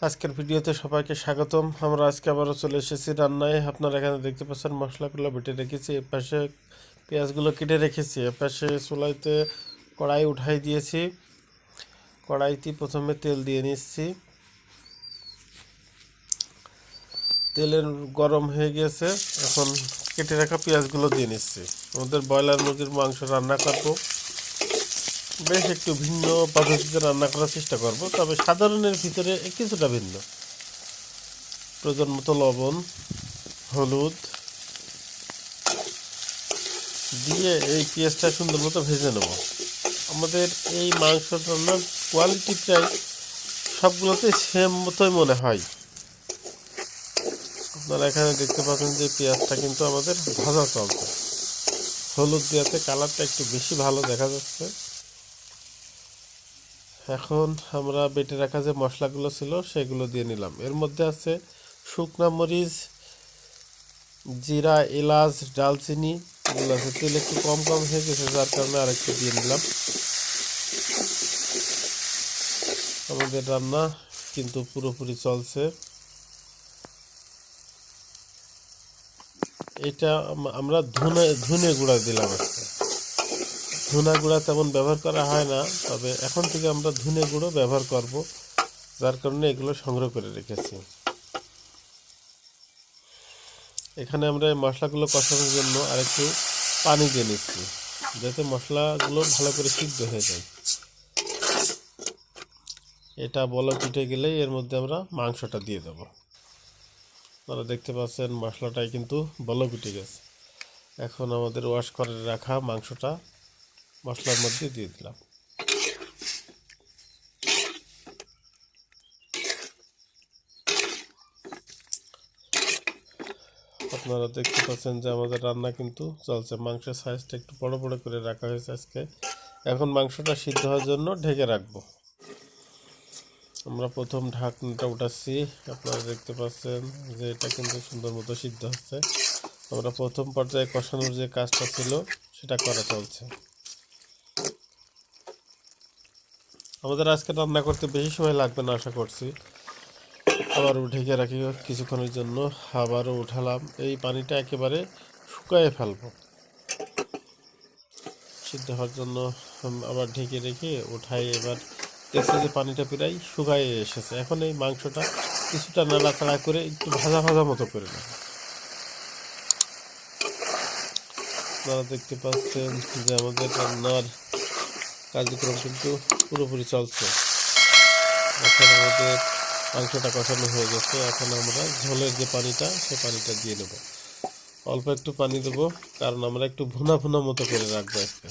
আজকের ভিডিওতে সবাইকে স্বাগতম। আমরা আজকে আবারও চলে এসেছি রান্নায়। আপনারা এখানে দেখতে পাচ্ছেন মশলাগুলো বেটে রেখেছি, এপাশে পেঁয়াজগুলো কেটে রেখেছি, এপাশে চুলাইতে কড়াই উঠাই দিয়েছি। কড়াইতে প্রথমে তেল দিয়ে নিচ্ছি। তেলের গরম হয়ে গেছে, এখন কেটে রাখা পেঁয়াজগুলো দিয়ে নিচ্ছি। আমাদের ব্রয়লার মুরগির মাংস রান্না করবো, বেশ একটু ভিন্ন পদ্ধতিতে রান্না করার চেষ্টা করব, তবে সাধারণের ভিতরে কিছুটা ভিন্ন। প্রয়োজন মতো লবণ, হলুদ দিয়ে এই পেঁয়াজটা সুন্দর মতো ভেজে নেব। আমাদের এই মাংস রান্নার কোয়ালিটি প্রায় সবগুলোতে সেম মতোই মনে হয়। আপনারা এখানে দেখতে পাচ্ছেন যে পেঁয়াজটা কিন্তু আমাদের ভাজা চলছে। হলুদ দেওয়াতে কালারটা একটু বেশি ভালো দেখা যাচ্ছে। এখন আমরা বেটে রাখা যে মশলাগুলো ছিল সেগুলো দিয়ে নিলাম। এর মধ্যে আছে শুকনা মরিচ, জিরা, এলাচ, ডালচিনি এগুলো আছে। তেল একটু কম হয়ে গেছে, যার কারণে আরেকটু দিয়ে নিলাম। আমাদের রান্না কিন্তু পুরোপুরি চলছে। এটা আমরা ধনে গুঁড়া দিলাম আজকে। ধনা গুঁড়া তেমন ব্যবহার করা হয় না, তবে এখন থেকে আমরা ধনে গুঁড়ো ব্যবহার করব, যার কারণে এগুলো সংগ্রহ করে রেখেছি। এখানে আমরা এই মশলাগুলো কষানোর জন্য আরেকটু পানি দিয়ে নিচ্ছি, যাতে মশলাগুলো ভালো করে সিদ্ধ হয়ে যায়। এটা বলক উঠে গেলেই এর মধ্যে আমরা মাংসটা দিয়ে দেবো। আপনারা দেখতে পাচ্ছেন মশলাটাই কিন্তু বলক উঠে গেছে। এখন আমাদের ওয়াশ করে রাখা মাংসটা মশলার মধ্যে দিয়ে দিলাম। আপনারা দেখতে পাচ্ছেন যে আমাদের রান্না কিন্তু চলছে। মাংসের সাইজটা একটু বড় বড় করে রাখা হয়েছে আজকে। এখন মাংসটা সিদ্ধ হওয়ার জন্য ঢেকে রাখবো। আমরা প্রথম ঢাকনাটা উঠাচ্ছি। আপনারা দেখতে পাচ্ছেন যে এটা কিন্তু সুন্দর মতো সিদ্ধ হচ্ছে। আমরা প্রথম পর্যায়ে কষানোর যে কাজটা ছিল সেটা করা চলছে। আমাদের আজকে রান্না করতে বেশি সময় লাগবে না আশা করছি। আবারও ঢেকে রাখি কিছুক্ষণের জন্য, আবারও উঠালাম। এই পানিটা একেবারে শুকায়ে ফেলবো সিদ্ধ হওয়ার জন্য। আবার ঢেকে রেখে উঠাই। এবার দেখছি যে পানিটা প্রায় শুকায়ে এসেছে। এখন এই মাংসটা কিছুটা নাড়াচাড়া করে একটু ভাজা ভাজা মতো করে নেব। আপনারা দেখতে পাচ্ছেন যে আমাদের রান্নার কার্যক্রম কিন্তু পুরোপুরি চলছে। এখন আমাদের মাংসটা কষানো হয়ে গেছে। এখন আমরা ঝোলের যে পানিটা সে পানিটা দিয়ে নেব। অল্প একটু পানি দেবো, কারণ আমরা একটু ভুনা ভুনা মতো করে রাখবো আজকে।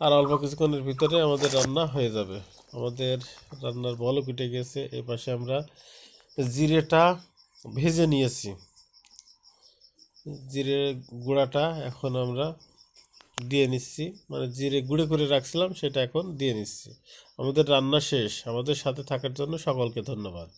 আর অল্প কিছুক্ষণের ভিতরে আমাদের রান্না হয়ে যাবে। আমাদের রান্নার বলক উঠে গেছে। এই পাশে আমরা জিরেটা ভেজে নিয়েছি। জিরে গুঁড়াটা এখন আমরা দিয়ে নিচ্ছি, মানে জিরে গুঁড়ো করে রাখছিলাম সেটা এখন দিয়ে নিচ্ছি। আমাদের রান্না শেষ। আমাদের সাথে থাকার জন্য সকলকে ধন্যবাদ।